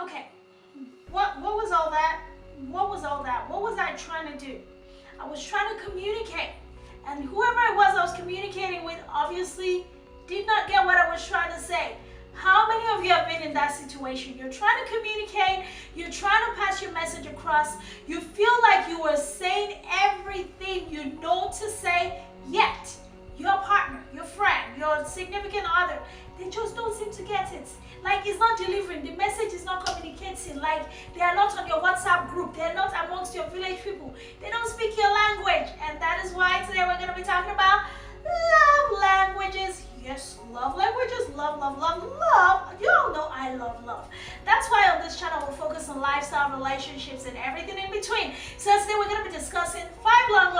Okay, what was all that? What was all that? What was I trying to do? I was trying to communicate, and whoever it was I was communicating with obviously did not get what I was trying to say. How many of you have been in that situation? You're trying to communicate, you're trying to pass your message across, you feel like you are saying everything you know to say, yet your partner, your friend, your significant other, they just don't seem to get it. Like, it's not delivering, the message is not communicating, like they are not on your WhatsApp group, they're not amongst your village people, they don't speak your language. And that is why today we're going to be talking about love languages. Yes, love languages, love, love, love, love. You all know I love love. That's why on this channel we'll focus on lifestyle, relationships, and everything in between. So today we're going to be discussing five love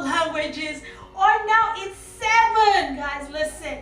languages, or now it's 7. Guys, listen.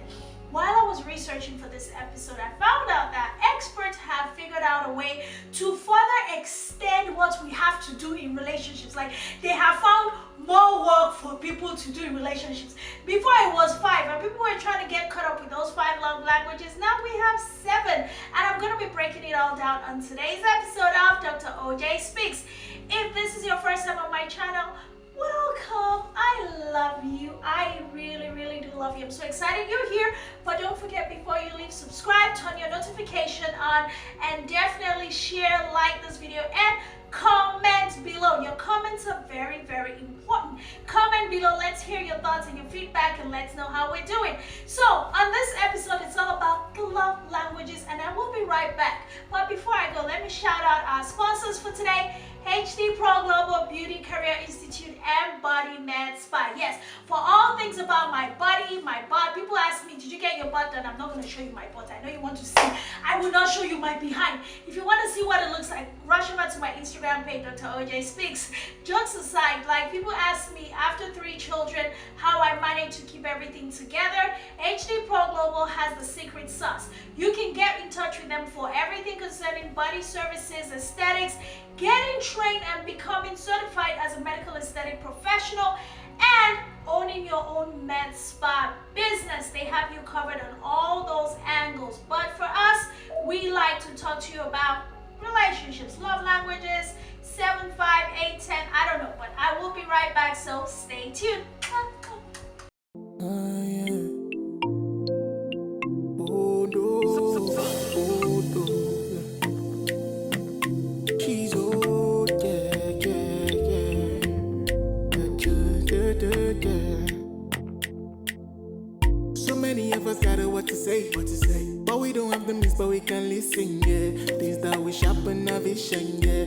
While I was researching for this episode, I found out that experts have figured out a way to further extend what we have to do in relationships. Like, they have found more work for people to do in relationships. Before it was 5, and people were trying to get caught up with those 5 love languages. Now we have 7, and I'm going to be breaking it all down on today's episode of Dr. OJ Speaks. If this is your first time on my channel, welcome. I love you. I really, really do love you. I'm so excited you're here. But don't forget, before you leave, subscribe, turn your notification on, and definitely share, like this video, and comment below. Your comments are very, very important. Comment below. Let's hear your thoughts and your feedback, and let's know how we're doing. So on this episode, it's all about the love languages, and I will be right back. But before I go, let me shout out our sponsors for today: HD Pro Global Beauty Career Institute and Body Med Spa. Yes, for all things about my body, my butt. People ask me, did you get your butt done? I'm not going to show you my butt. I know you want to see. I will not show you my behind. If you want to see what it looks like, rush over to my Instagram page, Dr. OJ Speaks. Jokes aside, like, people ask me after 3 children how I manage to keep everything together. HD Pro Global has the secret sauce. You can get in touch with them for everything concerning body services, aesthetics, getting trained and becoming certified as a medical aesthetic professional, and owning your own med spa business. They have you covered on all those angles. But for us, we like to talk to you about relationships, love languages, 7, 5, 8, 10, I don't know. But I will be right back, so stay tuned. So many of us got what to say, but we don't have the means, but we can listen, yeah. Things that we sharpen our vision, yeah.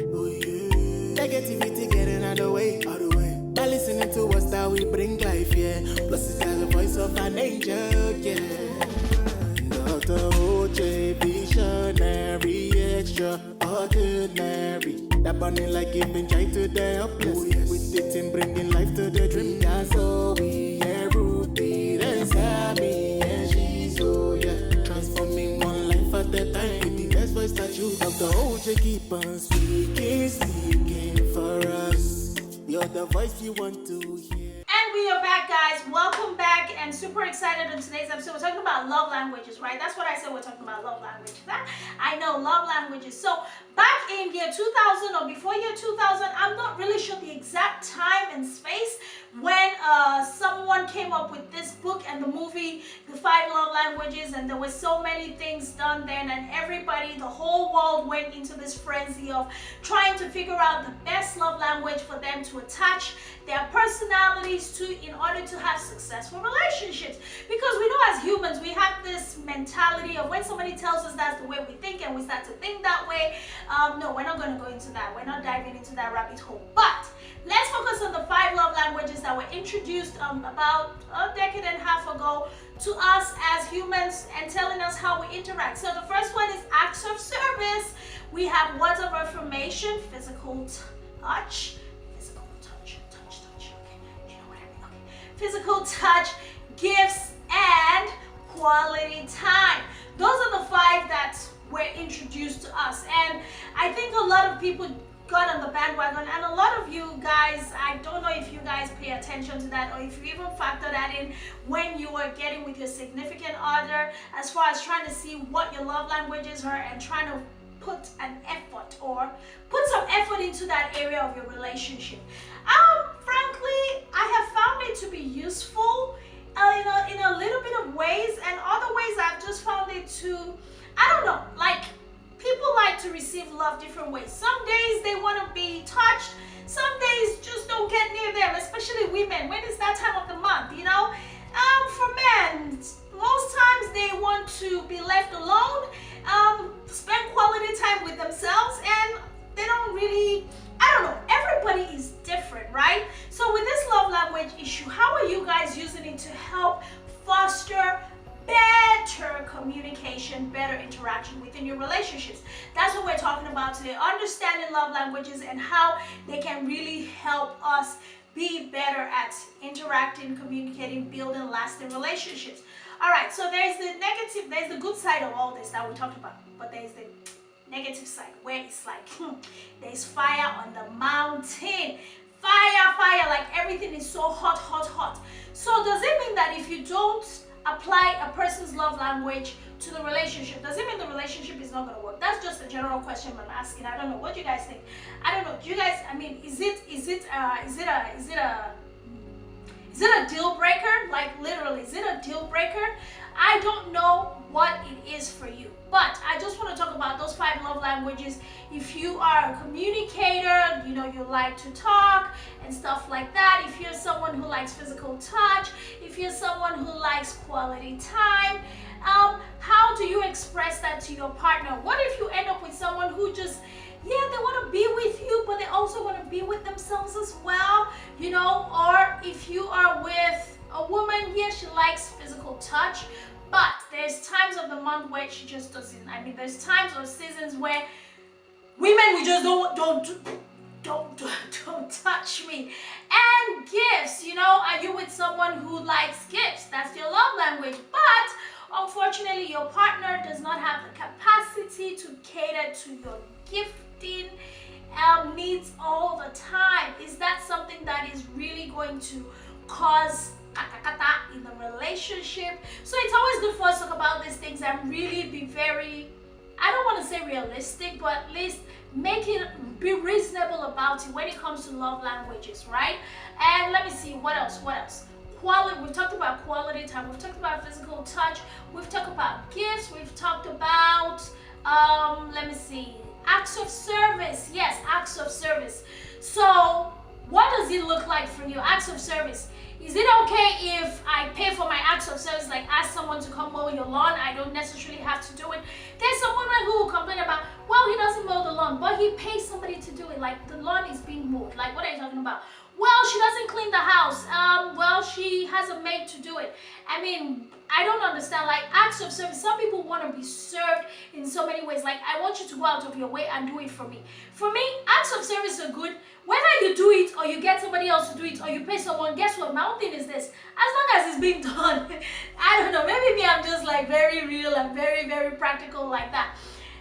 Oh yeah. Negativity getting out of the way. By listening to us that we bring life, yeah. Plus it's got the voice of an angel, yeah. Dr. OJ, visionary, extraordinary. That burning like giving joy to the helpless. Oh, yes. With it in bringing life to the dream. That's all we are, Ruby, and Sammy, and she's, oh yeah. Transforming one life at a time. With the best voice that you have. The OJ keep on speaking for us. You're the voice you want to hear. And we are back, guys. Welcome back, and super excited on today's episode. We're talking about love languages, right? That's what I said. We're talking about love languages. I know, love languages. So back in year 2000 or before year 2000, I'm not really sure the exact time and space when someone came up with this book and the movie, The 5 Love Languages, and there were so many things done then, and everybody, the whole world went into this frenzy of trying to figure out the best love language for them to attach their personalities to in order to have successful relationships. Because we know as humans, we have this mentality of when somebody tells us that's the way we think and we start to think that way. No, we're not going to go into that. We're not diving into that rabbit hole. But let's focus on the 5 love languages that were introduced about a decade and a half ago to us as humans and telling us how we interact. So the first one is acts of service. We have words of affirmation, physical touch. Okay, you know what I mean? Okay. Physical touch, gifts, and quality time. Those are the 5 that were introduced to us, and I think a lot of people got on the bandwagon, and a lot of you guys, I don't know if you guys pay attention to that, or if you even factor that in when you are getting with your significant other, as far as trying to see what your love languages are and trying to put an effort or put some effort into that area of your relationship. Frankly, I have found it to be useful in a little bit of ways, and other ways I've just found it to, I don't know, like, people like to receive love different ways. Some days they want to be touched. Some days just don't get near them, especially women. When it's that time of the month, you know? For men, most times they want to be left alone, spend quality time with themselves, and they don't really, I don't know, everybody is different, right? So with this love language issue, how are you guys using it to help foster better communication, better interaction within your relationships? That's what we're talking about today, understanding love languages and how they can really help us be better at interacting, communicating, building lasting relationships. All right, so there's the negative, there's the good side of all this that we talked about, but there's the negative side where it's like, there's fire on the mountain. Fire, like everything is so hot, hot, hot. So does it mean that if you don't apply a person's love language to the relationship, does it mean the relationship is not going to work? That's just a general question I'm asking. I don't know. What do you guys think? I don't know. Do you guys, I mean, is it a deal breaker? Like literally, is it a deal breaker? I don't know what it is for you, but I just want to talk about those 5 love languages. If you are a communicator, you know, you like to talk and stuff like that. If you're someone who likes physical touch, if you're someone who likes quality time, how do you express that to your partner? What if you end up with someone who just, yeah, they want to be with you, but they also want to be with themselves as well, you know? Or if you are with a woman, yeah, she likes physical touch, but there's times of the month where she just doesn't. I mean, there's times or seasons where women, we just don't touch me. And gifts, you know, are you with someone who likes gifts? That's your love language. But unfortunately, your partner does not have the capacity to cater to your gifting needs all the time. Is that something that is really going to cause in the relationship? So it's always good for us to talk about these things and really be very, I don't want to say realistic, but at least be reasonable about it when it comes to love languages, right? And let me see, what else? Quality, we've talked about quality time, we've talked about physical touch, we've talked about gifts, we've talked about let me see, acts of service. Yes, acts of service. So what does it look like for you? Acts of service. Is it okay if I pay for my acts of service, like ask someone to come mow your lawn? I don't necessarily have to do it. There's some women who will complain about, well, he doesn't mow the lawn, but he pays somebody to do it. Like the lawn is being mowed. Like, what are you talking about? Well, she doesn't clean the house. Well, she has a maid to do it. I mean, I don't understand. Like, acts of service, some people want to be served in so many ways. Like, I want you to go out of your way and do it for me. For me, acts of service are good. Whether you do it or you get somebody else to do it or you pay someone, guess what? My own thing is this. As long as it's being done. I don't know. Maybe me, I'm just like very real and very, very practical like that.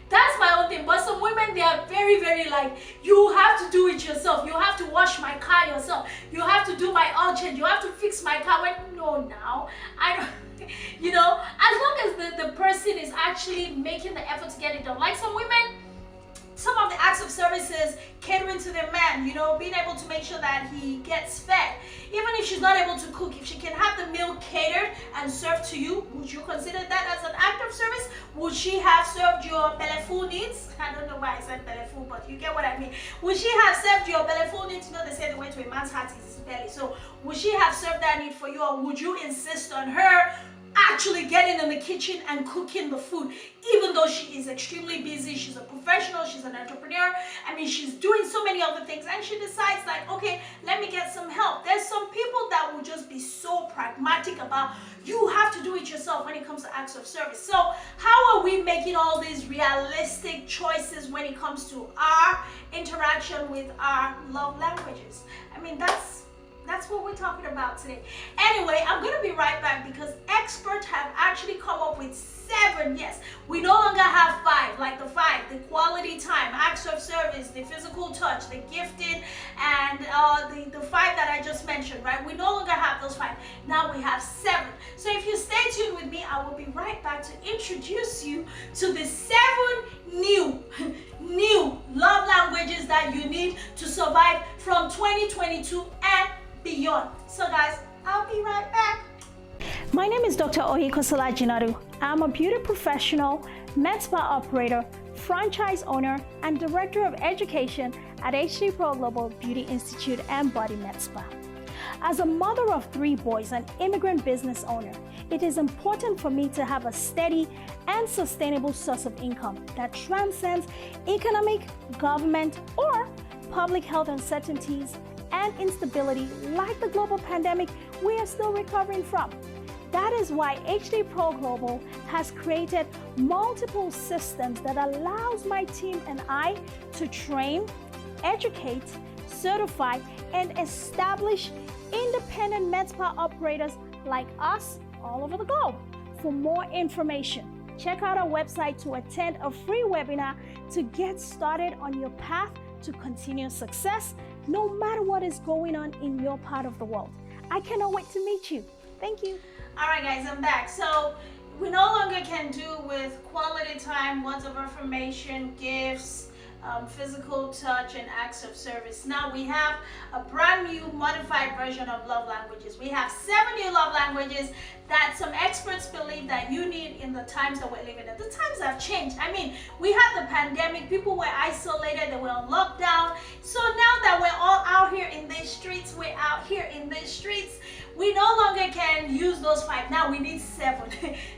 That's my own thing. But some women, they are very, very like, you have to do it yourself. You have to wash my car yourself. You have to do my oil change. You have to fix my car. When, no, now, I don't, you know, as long as the person is actually making the effort to get it done. Like some women, some of the acts of services, catering to their man, you know, being able to make sure that he gets fed. Even if she's not able to cook, if she can have the meal catered and served to you, would you consider that as an act of service? Would she have served your belly needs? I don't know why I said belly, but you get what I mean. Would she have served your belly needs? You know, they say the way to a man's heart is his belly. So would she have served that need for you, or would you insist on her actually getting in the kitchen and cooking the food, even though she is extremely busy? She's a professional, she's an entrepreneur, I mean, she's doing so many other things, and she decides like, okay, let me get some help. There's some people that will just be so pragmatic about, you have to do it yourself when it comes to acts of service. So how are we making all these realistic choices when it comes to our interaction with our love languages? I mean, that's That's what we're talking about today. Anyway, I'm going to be right back because experts have actually come up with 7. Yes, we no longer have 5, like the 5, the quality time, acts of service, the physical touch, the gifting, and the 5 that I just mentioned, right? We no longer have those 5. Now we have 7. So if you stay tuned with me, I will be right back to introduce you to the 7 new love languages that you need to survive from 2022 and beyond. So guys, I'll be right back. My name is Dr. Oyikosola Jinadu. I'm a beauty professional, med spa operator, franchise owner, and director of education at HD Pro Global Beauty Institute and Body Med Spa. As a mother of 3 boys and immigrant business owner, it is important for me to have a steady and sustainable source of income that transcends economic, government, or public health uncertainties and instability like the global pandemic we are still recovering from. That is why HD Pro Global has created multiple systems that allows my team and I to train, educate, certify, and establish independent med spa operators like us all over the globe. For more information, check out our website to attend a free webinar to get started on your path to continuous success, no matter what is going on in your part of the world. I cannot wait to meet you. Thank you. All right, guys, I'm back. So we no longer can do with quality time, words of affirmation, gifts, physical touch, and acts of service. Now we have a brand new modified version of love languages. We have 7 new love languages that some experts believe that you need in the times that we're living in. The times have changed. I mean, we had the pandemic, people were isolated, they were on lockdown. So now that we're all out here in these streets, we no longer can use those 5. Now we need 7.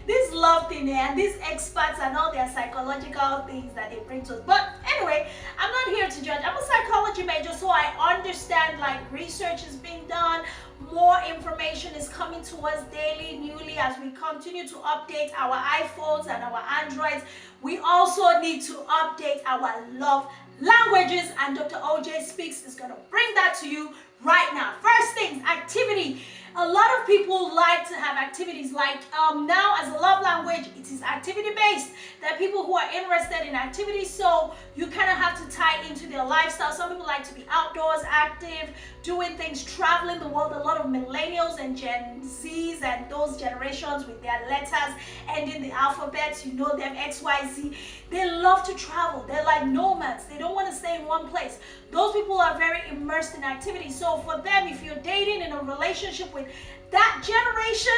This love thing and these experts and all their psychological things that they bring to us. But anyway, I'm not here to judge. I'm a psychology major, so I understand like research is being done. More information is coming to us daily, newly, as we continue to update our iPhones and our Androids. We also need to update our love languages, and Dr. OJ Speaks is going to bring that to you right now. First things, activity. A lot of people like to have activities like now as a love language, it is activity based. There are people who are interested in activities, so you kind of have to tie into their lifestyle. Some people like to be outdoors, active, doing things, traveling the world. A lot of millennials and Gen Zs and those generations with their letters ending the alphabet, you know them, X, Y, Z. They love to travel. They're like nomads. They don't want to stay in one place. Those people are very immersed in activity. So for them, if you're dating in a relationship with that generation,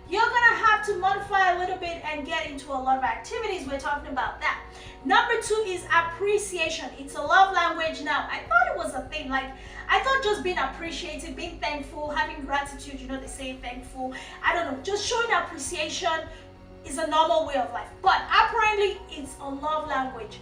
you're gonna have to modify a little bit and get into a lot of activities. We're talking about that. Number 2 is appreciation. It's a love language now. I thought it was a thing. Like, I thought just being appreciated, being thankful, having gratitude, you know, they say thankful. I don't know, just showing appreciation is a normal way of life. But apparently, it's a love language.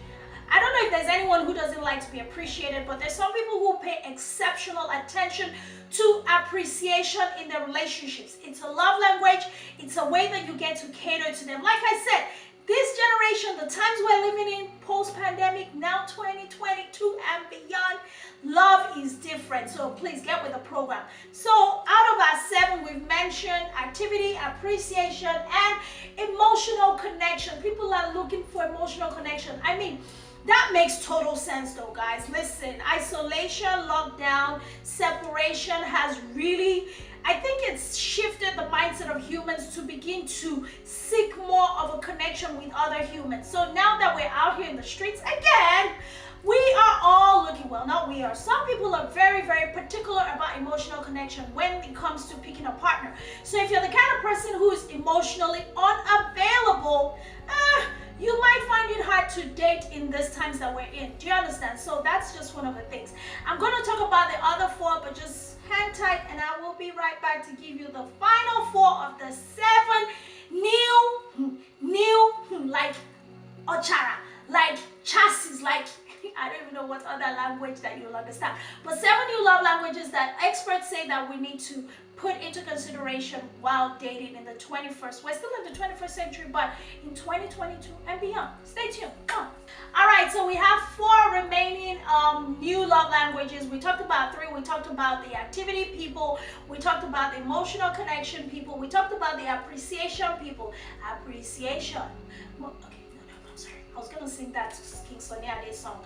I don't know if there's anyone who doesn't like to be appreciated, but there's some people who pay exceptional attention to appreciation in their relationships. It's a love language. It's a way that you get to cater to them. Like I said, this generation, the times we're living in, post-pandemic, now 2022 and beyond, love is different. So please get with the program. So out of our 7, we've mentioned activity, appreciation, and emotional connection. People are looking for emotional connection. I mean, that makes total sense though, guys. Listen, isolation, lockdown, separation has really, I think it's shifted the mindset of humans to begin to seek more of a connection with other humans. So now that we're out here in the streets again, we are all looking, well, not we are. Some people are very, very particular about emotional connection when it comes to picking a partner. So if you're the kind of person who is emotionally unavailable, you might find it hard to date in these times that we're in. Do you understand? So that's just one of the things. I'm going to talk about the other 4, but just hang tight and I will be right back to give you the final 4 of the 7 new, like ochara, like chassis, like I don't even know what other language that you'll understand. But 7 new love languages that experts say that we need to put into consideration while dating in the 21st. We're still in the 21st century, but in 2022 and beyond. Stay tuned. Come on. All right, so we have 4 remaining new love languages. We talked about 3. We talked about the activity people. We talked about the emotional connection people. We talked about the appreciation people. Appreciation. Okay, no, I'm sorry. I was going to sing that King Sunny Ade's song,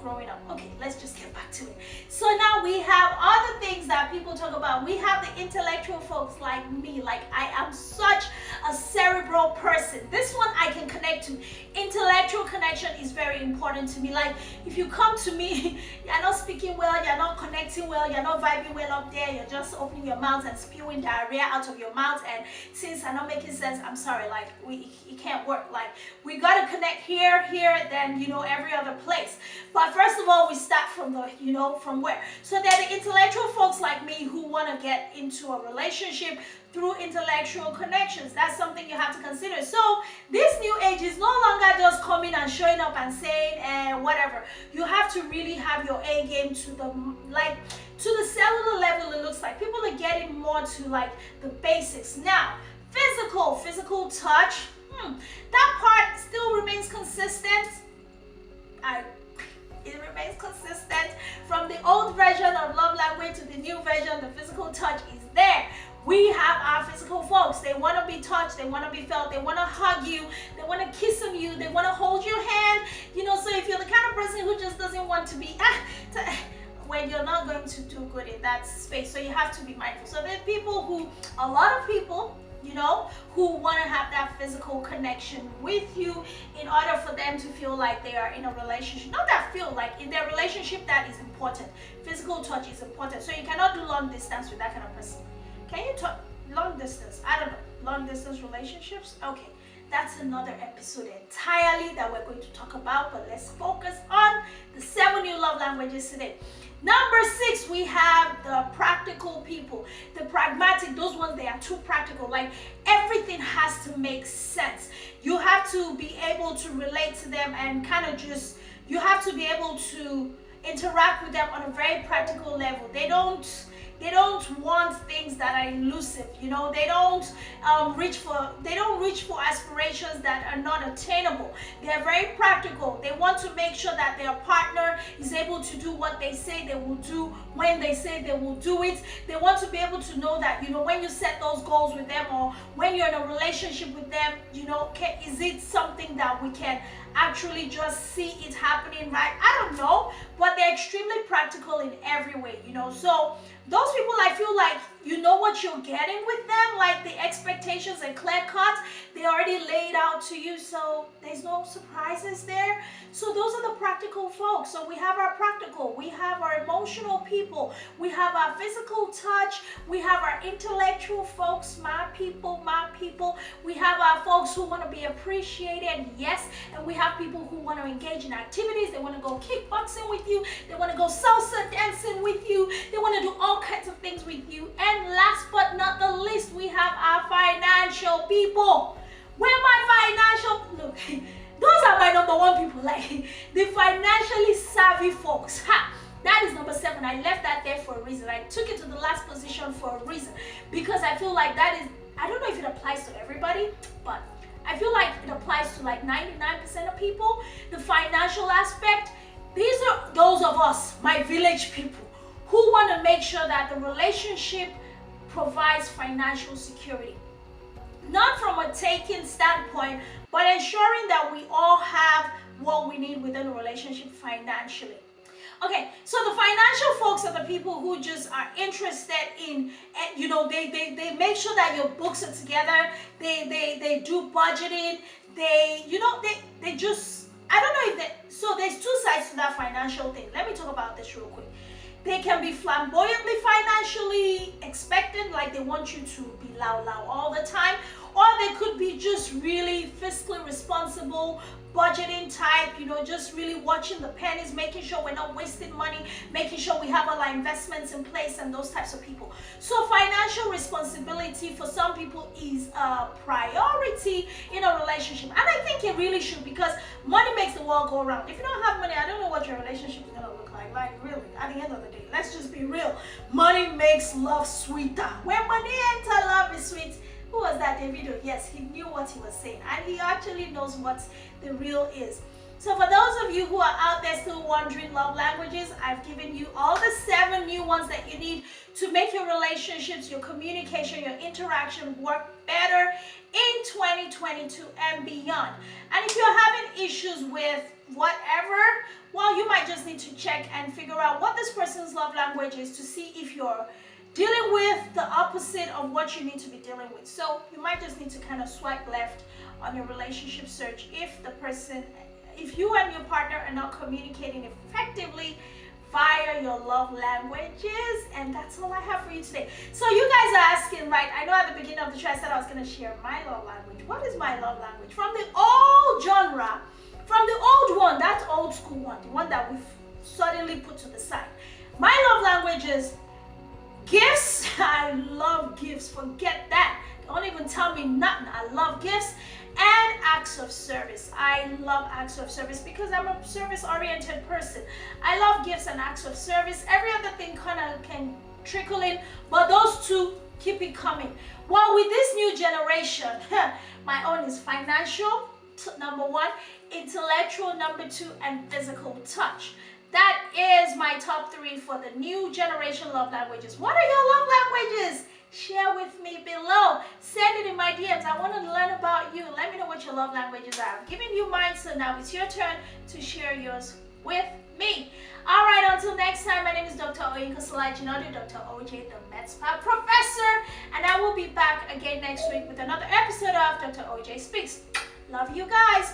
growing up. Okay, let's just get back to it. So now we have other things that people talk about. We have the intellectual folks like me. Like, I am such a cerebral person. This one I can connect to. Intellectual connection is very important to me. Like, if you come to me, you're not speaking well, you're not connecting well, you're not vibing well up there, you're just opening your mouth and spewing diarrhea out of your mouth, and things are not making sense, I'm sorry, like, it can't work. Like, we gotta connect here, then, every other place. But first of all, we start from the, from where? So they're the intellectual folks like me who want to get into a relationship through intellectual connections. That's something you have to consider. So this new age is no longer just coming and showing up and saying whatever. You have to really have your A game to the cellular level. It looks like people are getting more to like the basics. Now, physical touch, that part still remains consistent. It remains consistent. From the old version of love language to the new version, the physical touch is there. We have our physical folks. They want to be touched. They want to be felt. They want to hug you. They want to kiss on you. They want to hold your hand. So if you're the kind of person who just doesn't want to be, when you're not going to do good in that space. So you have to be mindful. So there are a lot of people, who want to have that physical connection with you in order for them to feel like they are in a relationship. Not that feel like in their relationship, that is important. Physical touch is important. So you cannot do long distance with that kind of person. Can you talk long distance? I don't know. Long distance relationships? Okay. That's another episode entirely that we're going to talk about, but let's focus on the 7 new love languages today. Number 6, we have the practical people, the pragmatic. Those ones, they are too practical. Like, everything has to make sense. You have to be able to relate to them and you have to be able to interact with them on a very practical level. They don't want things that are elusive. They don't reach for aspirations that are not attainable. They're very practical. They want to make sure that their partner is able to do what they say they will do when they say they will do it. They want to be able to know that when you set those goals with them, or when you're in a relationship with them, is it something that we can actually just see it happening, right? I don't know, but they're extremely practical in every way, So those people, I feel like you know what you're getting with them, like the expectations and clear cut, they already laid out to you, so there's no surprises there. So those are the practical folks. So we have our practical, we have our emotional people, we have our physical touch, we have our intellectual folks, my people. We have our folks who want to be appreciated, yes, and we have people who want to engage in activities. They want to go kickboxing with you, they want to go salsa dancing with you, they want to do all kinds of things with you. And last but not the least, we have our financial people. Where my look, those are my number 1 people, like the financially savvy folks. That is number 7. I left that there for a reason. I took it to the last position for a reason, because I feel like that is, I don't know if it applies to everybody, but I feel like it applies to like 99% of people. The financial aspect, these are those of us, my village people, who want to make sure that the relationship provides financial security. Not from a taking standpoint, but ensuring that we all have what we need within a relationship financially. Okay, so the financial folks are the people who just are interested in, they make sure that your books are together. They do budgeting. They just, I don't know so there's 2 sides to that financial thing. Let me talk about this real quick. They can be flamboyantly financially expectant, like they want you to be loud all the time, or they could be just really fiscally responsible, budgeting type, just really watching the pennies, making sure we're not wasting money, making sure we have all our investments in place, and those types of people. So financial responsibility for some people is a priority in a relationship. And I think it really should, because money makes the world go round. If you don't have money, I don't know what your relationship is going to look like. Like really, at the end of the day, let's just be real. Money makes love sweeter. When money enter, love is sweet. Who was that, Davido? Yes, he knew what he was saying, and he actually knows what the real is. So for those of you who are out there still wondering love languages, I've given you all the 7 new ones that you need to make your relationships, your communication, your interaction work better in 2022 and beyond. And if you're having issues with whatever, well, you might just need to check and figure out what this person's love language is to see if you're dealing with the opposite of what you need to be dealing with. So you might just need to kind of swipe left on your relationship search if you and your partner are not communicating effectively via your love languages. And that's all I have for you today. So you guys are asking, right? I know at the beginning of the show I said I was going to share my love language. What is my love language? From the old genre, from the old one, that old school one, the one that we've suddenly put to the side. My love language is gifts. I love gifts. Forget that. Don't even tell me nothing. I love gifts. And acts of service. I love acts of service because I'm a service-oriented person. I love gifts and acts of service. Every other thing kind of can trickle in, but those two keep it coming. Well, with this new generation, my own is financial, number 1, intellectual, number 2, and physical touch. That is my top 3 for the new generation love languages. What are your love languages? Share with me below. Send it in my DMs. I want to learn about you. Let me know what your love languages are. I've given you mine, so now it's your turn to share yours with me. All right, until next time, my name is Dr. Oyinka Solajinodu, Dr. OJ, the Med Spa Professor, and I will be back again next week with another episode of Dr. OJ Speaks. Love you guys.